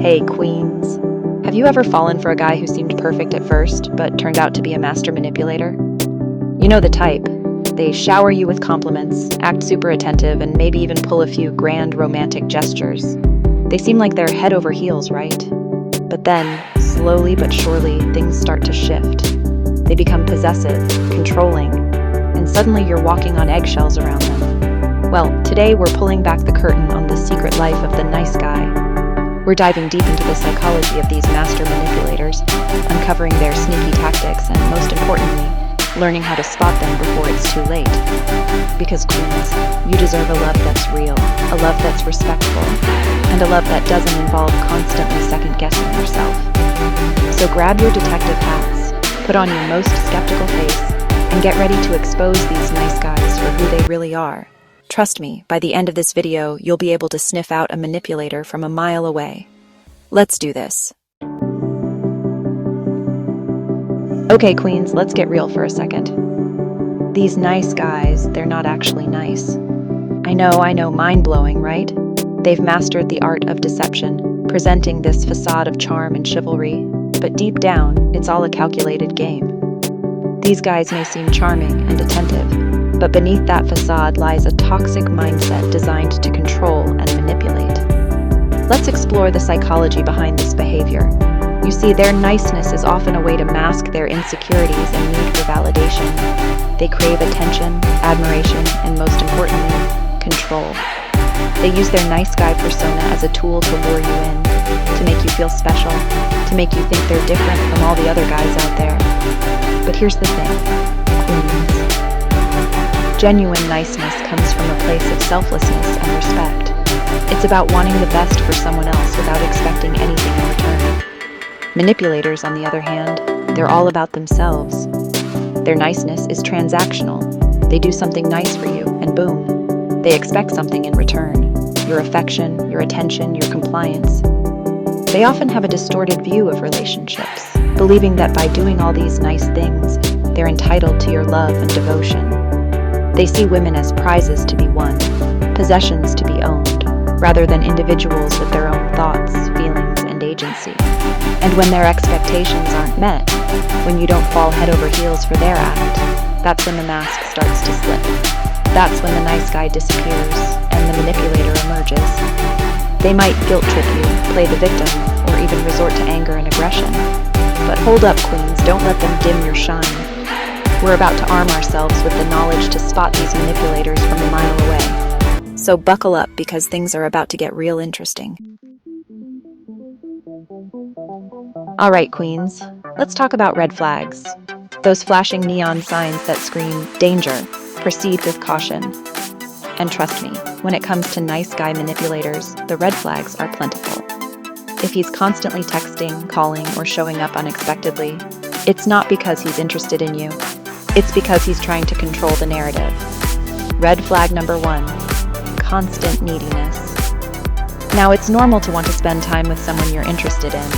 Hey, queens. Have you ever fallen for a guy who seemed perfect at first, but turned out to be a master manipulator? You know the type. They shower you with compliments, act super attentive, and maybe even pull a few grand romantic gestures. They seem like they're head over heels, right? But then, slowly but surely, things start to shift. They become possessive, controlling, and suddenly you're walking on eggshells around them. Well, today we're pulling back the curtain on the secret life of the nice guy. We're diving deep into the psychology of these master manipulators, uncovering their sneaky tactics, and most importantly, learning how to spot them before it's too late. Because queens, you deserve a love that's real, a love that's respectful, and a love that doesn't involve constantly second-guessing yourself. So grab your detective hats, put on your most skeptical face, and get ready to expose these nice guys for who they really are. Trust me, by the end of this video, you'll be able to sniff out a manipulator from a mile away. Let's do this. Okay, queens, let's get real for a second. These nice guys, they're not actually nice. I know, mind-blowing, right? They've mastered the art of deception, presenting this facade of charm and chivalry, but deep down, it's all a calculated game. These guys may seem charming and attentive, but beneath that facade lies a toxic mindset designed to control and manipulate. Let's explore the psychology behind this behavior. You see, their niceness is often a way to mask their insecurities and need for validation. They crave attention, admiration, and most importantly, control. They use their nice guy persona as a tool to lure you in, to make you feel special, to make you think they're different from all the other guys out there. But here's the thing, queens. Genuine niceness comes from a place of selflessness and respect. It's about wanting the best for someone else without expecting anything in return. Manipulators, on the other hand, they're all about themselves. Their niceness is transactional. They do something nice for you, and boom, they expect something in return. Your affection, your attention, your compliance. They often have a distorted view of relationships, believing that by doing all these nice things, they're entitled to your love and devotion. They see women as prizes to be won, possessions to be owned, rather than individuals with their own thoughts, feelings, and agency. And when their expectations aren't met, when you don't fall head over heels for their act, that's when the mask starts to slip. That's when the nice guy disappears and the manipulator emerges. They might guilt trip you, play the victim, or even resort to anger and aggression. But hold up, queens, don't let them dim your shine. We're about to arm ourselves with the knowledge to spot these manipulators from a mile away. So buckle up, because things are about to get real interesting. All right, queens, let's talk about red flags. Those flashing neon signs that scream, danger, proceed with caution. And trust me, when it comes to nice guy manipulators, the red flags are plentiful. If he's constantly texting, calling, or showing up unexpectedly, it's not because he's interested in you. It's because he's trying to control the narrative. Red flag number 1, constant neediness. Now, it's normal to want to spend time with someone you're interested in,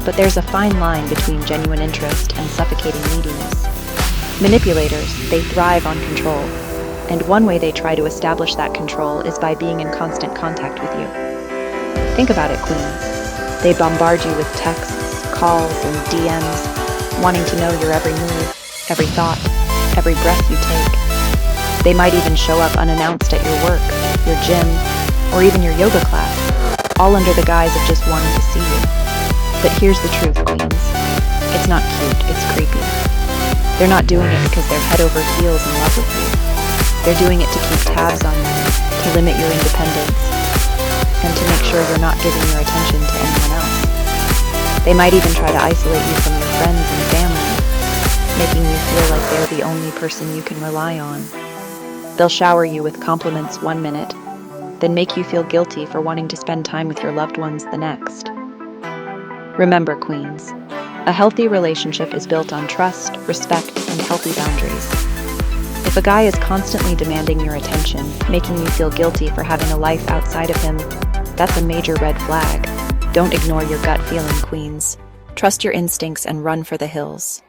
but there's a fine line between genuine interest and suffocating neediness. Manipulators, they thrive on control, and one way they try to establish that control is by being in constant contact with you. Think about it, queens. They bombard you with texts, calls, and DMs, wanting to know your every move, every thought, every breath you take. They might even show up unannounced at your work, your gym, or even your yoga class, all under the guise of just wanting to see you. But here's the truth, queens. It's not cute, it's creepy. They're not doing it because they're head over heels in love with you. They're doing it to keep tabs on you, to limit your independence, and to make sure you're not giving your attention to anyone else. They might even try to isolate you from your friends and family, making you feel like they're the only person you can rely on. They'll shower you with compliments one minute, then make you feel guilty for wanting to spend time with your loved ones the next. Remember, queens, a healthy relationship is built on trust, respect, and healthy boundaries. If a guy is constantly demanding your attention, making you feel guilty for having a life outside of him, that's a major red flag. Don't ignore your gut feeling, queens. Trust your instincts and run for the hills.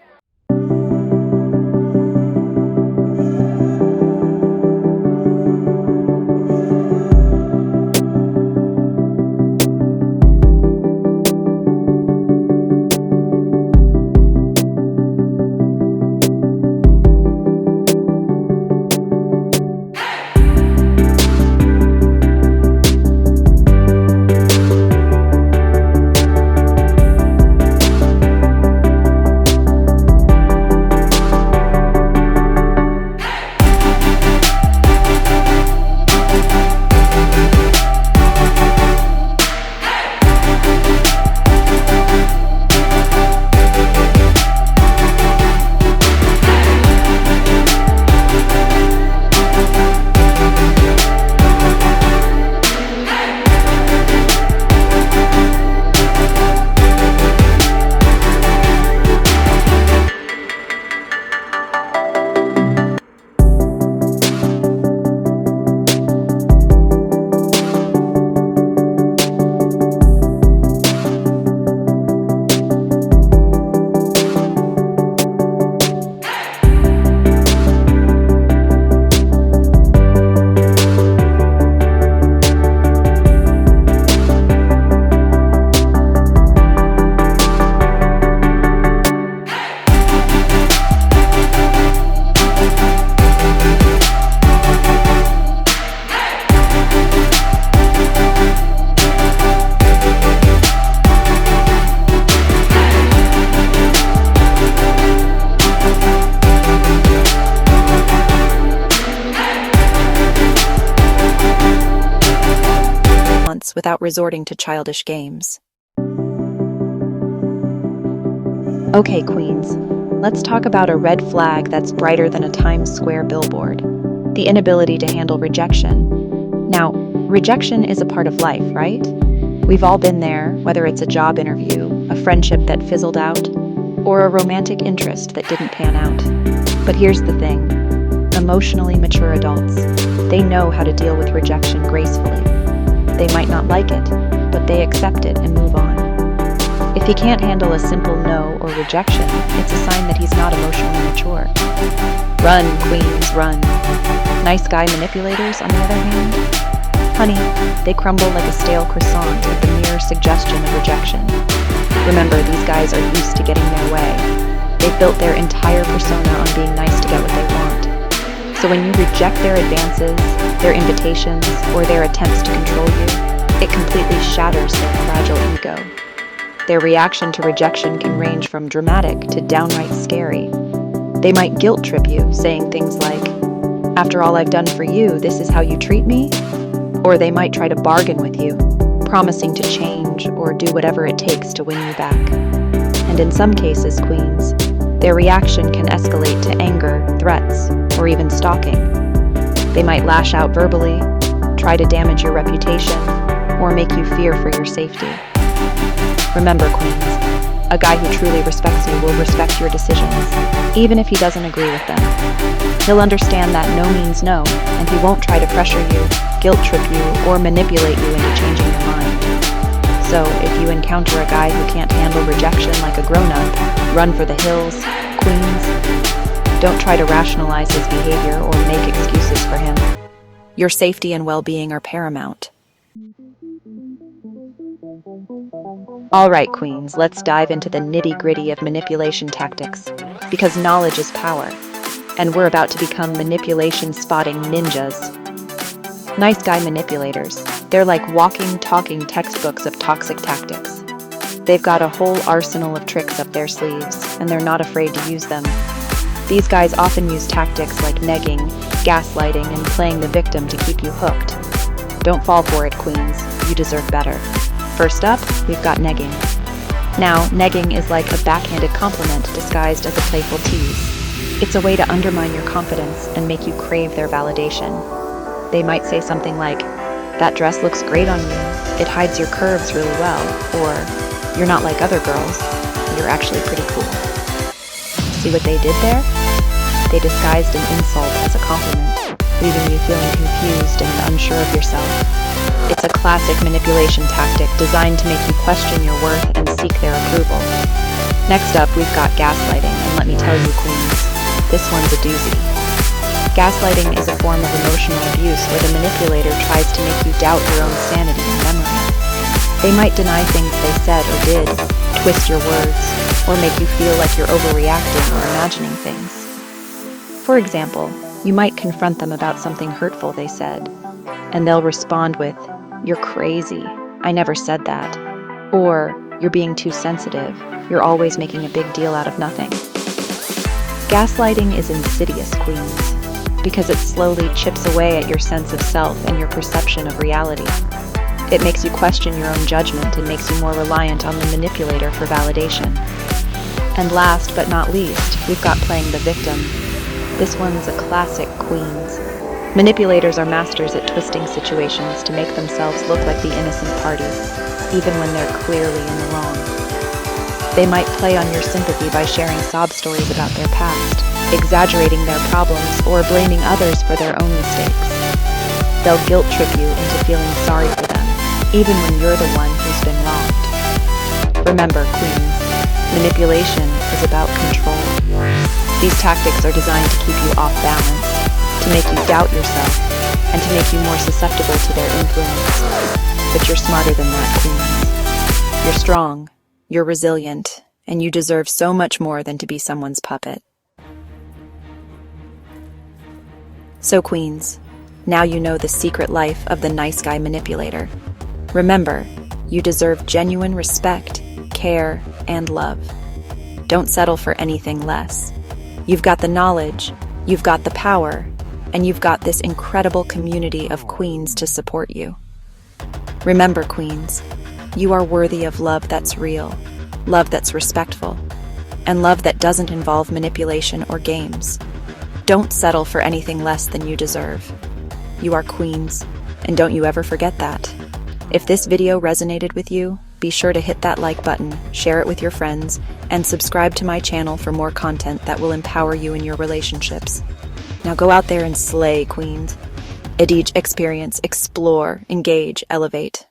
months without resorting to childish games. Okay, queens, let's talk about a red flag that's brighter than a Times Square billboard: the inability to handle rejection. Now, rejection is a part of life, right? We've all been there, whether it's a job interview, a friendship that fizzled out, or a romantic interest that didn't pan out. But here's the thing: emotionally mature adults, they know how to deal with rejection gracefully. They might not like it, but they accept it and move on. If he can't handle a simple no or rejection, it's a sign that he's not emotionally mature. Run, queens, run. Nice guy manipulators, on the other hand, honey, they crumble like a stale croissant at the mere suggestion of rejection. Remember, these guys are used to getting their way. They've built their entire persona on being nice to get what they want. So when you reject their advances, their invitations, or their attempts to control you, it completely shatters their fragile ego. Their reaction to rejection can range from dramatic to downright scary. They might guilt trip you, saying things like, "After all I've done for you, this is how you treat me?" Or they might try to bargain with you, promising to change or do whatever it takes to win you back. And in some cases, queens, their reaction can escalate to anger, threats, or even stalking. They might lash out verbally, try to damage your reputation, or make you fear for your safety. Remember, queens, a guy who truly respects you will respect your decisions, even if he doesn't agree with them. He'll understand that no means no, and he won't try to pressure you, guilt trip you, or manipulate you into changing your mind. So, if you encounter a guy who can't handle rejection like a grown-up, run for the hills, queens. Don't try to rationalize his behavior or make excuses for him. Your safety and well-being are paramount. All right, queens, let's dive into the nitty-gritty of manipulation tactics, because knowledge is power, and we're about to become manipulation spotting ninjas. Nice guy manipulators, they're like walking, talking textbooks of toxic tactics. They've got a whole arsenal of tricks up their sleeves, and they're not afraid to use them. These guys often use tactics like negging, gaslighting, and playing the victim to keep you hooked. Don't fall for it, queens. You deserve better. First up, we've got negging. Now, negging is like a backhanded compliment disguised as a playful tease. It's a way to undermine your confidence and make you crave their validation. They might say something like, "That dress looks great on you. It hides your curves really well," or, "You're not like other girls. You're actually pretty cool." See what they did there? They disguised an insult as a compliment, leaving you feeling confused and unsure of yourself. It's a classic manipulation tactic designed to make you question your worth and seek their approval. Next up, we've got gaslighting, and let me tell you, queens, this one's a doozy. Gaslighting is a form of emotional abuse where the manipulator tries to make you doubt your own sanity and memory. They might deny things they said or did, twist your words, or make you feel like you're overreacting or imagining things. For example, you might confront them about something hurtful they said, and they'll respond with, "You're crazy. I never said that." Or, "You're being too sensitive. You're always making a big deal out of nothing." Gaslighting is insidious, queens, because it slowly chips away at your sense of self and your perception of reality. It makes you question your own judgment and makes you more reliant on the manipulator for validation. And last but not least, we've got playing the victim. This one's a classic, queens. Manipulators are masters at twisting situations to make themselves look like the innocent party, even when they're clearly in the wrong. They might play on your sympathy by sharing sob stories about their past, exaggerating their problems, or blaming others for their own mistakes. They'll guilt trip you into feeling sorry for them, even when you're the one who's been wronged. Remember, queens, manipulation is about control. These tactics are designed to keep you off balance, to make you doubt yourself, and to make you more susceptible to their influence. But you're smarter than that, queens. You're strong, you're resilient, and you deserve so much more than to be someone's puppet. So, queens, now you know the secret life of the nice guy manipulator. Remember, you deserve genuine respect, care, and love. Don't settle for anything less. You've got the knowledge, you've got the power, and you've got this incredible community of queens to support you. Remember, queens, you are worthy of love that's real, love that's respectful, and love that doesn't involve manipulation or games. Don't settle for anything less than you deserve. You are queens, and don't you ever forget that. If this video resonated with you, be sure to hit that like button, share it with your friends, and subscribe to my channel for more content that will empower you in your relationships. Now go out there and slay, queens. Experience, explore, engage, elevate.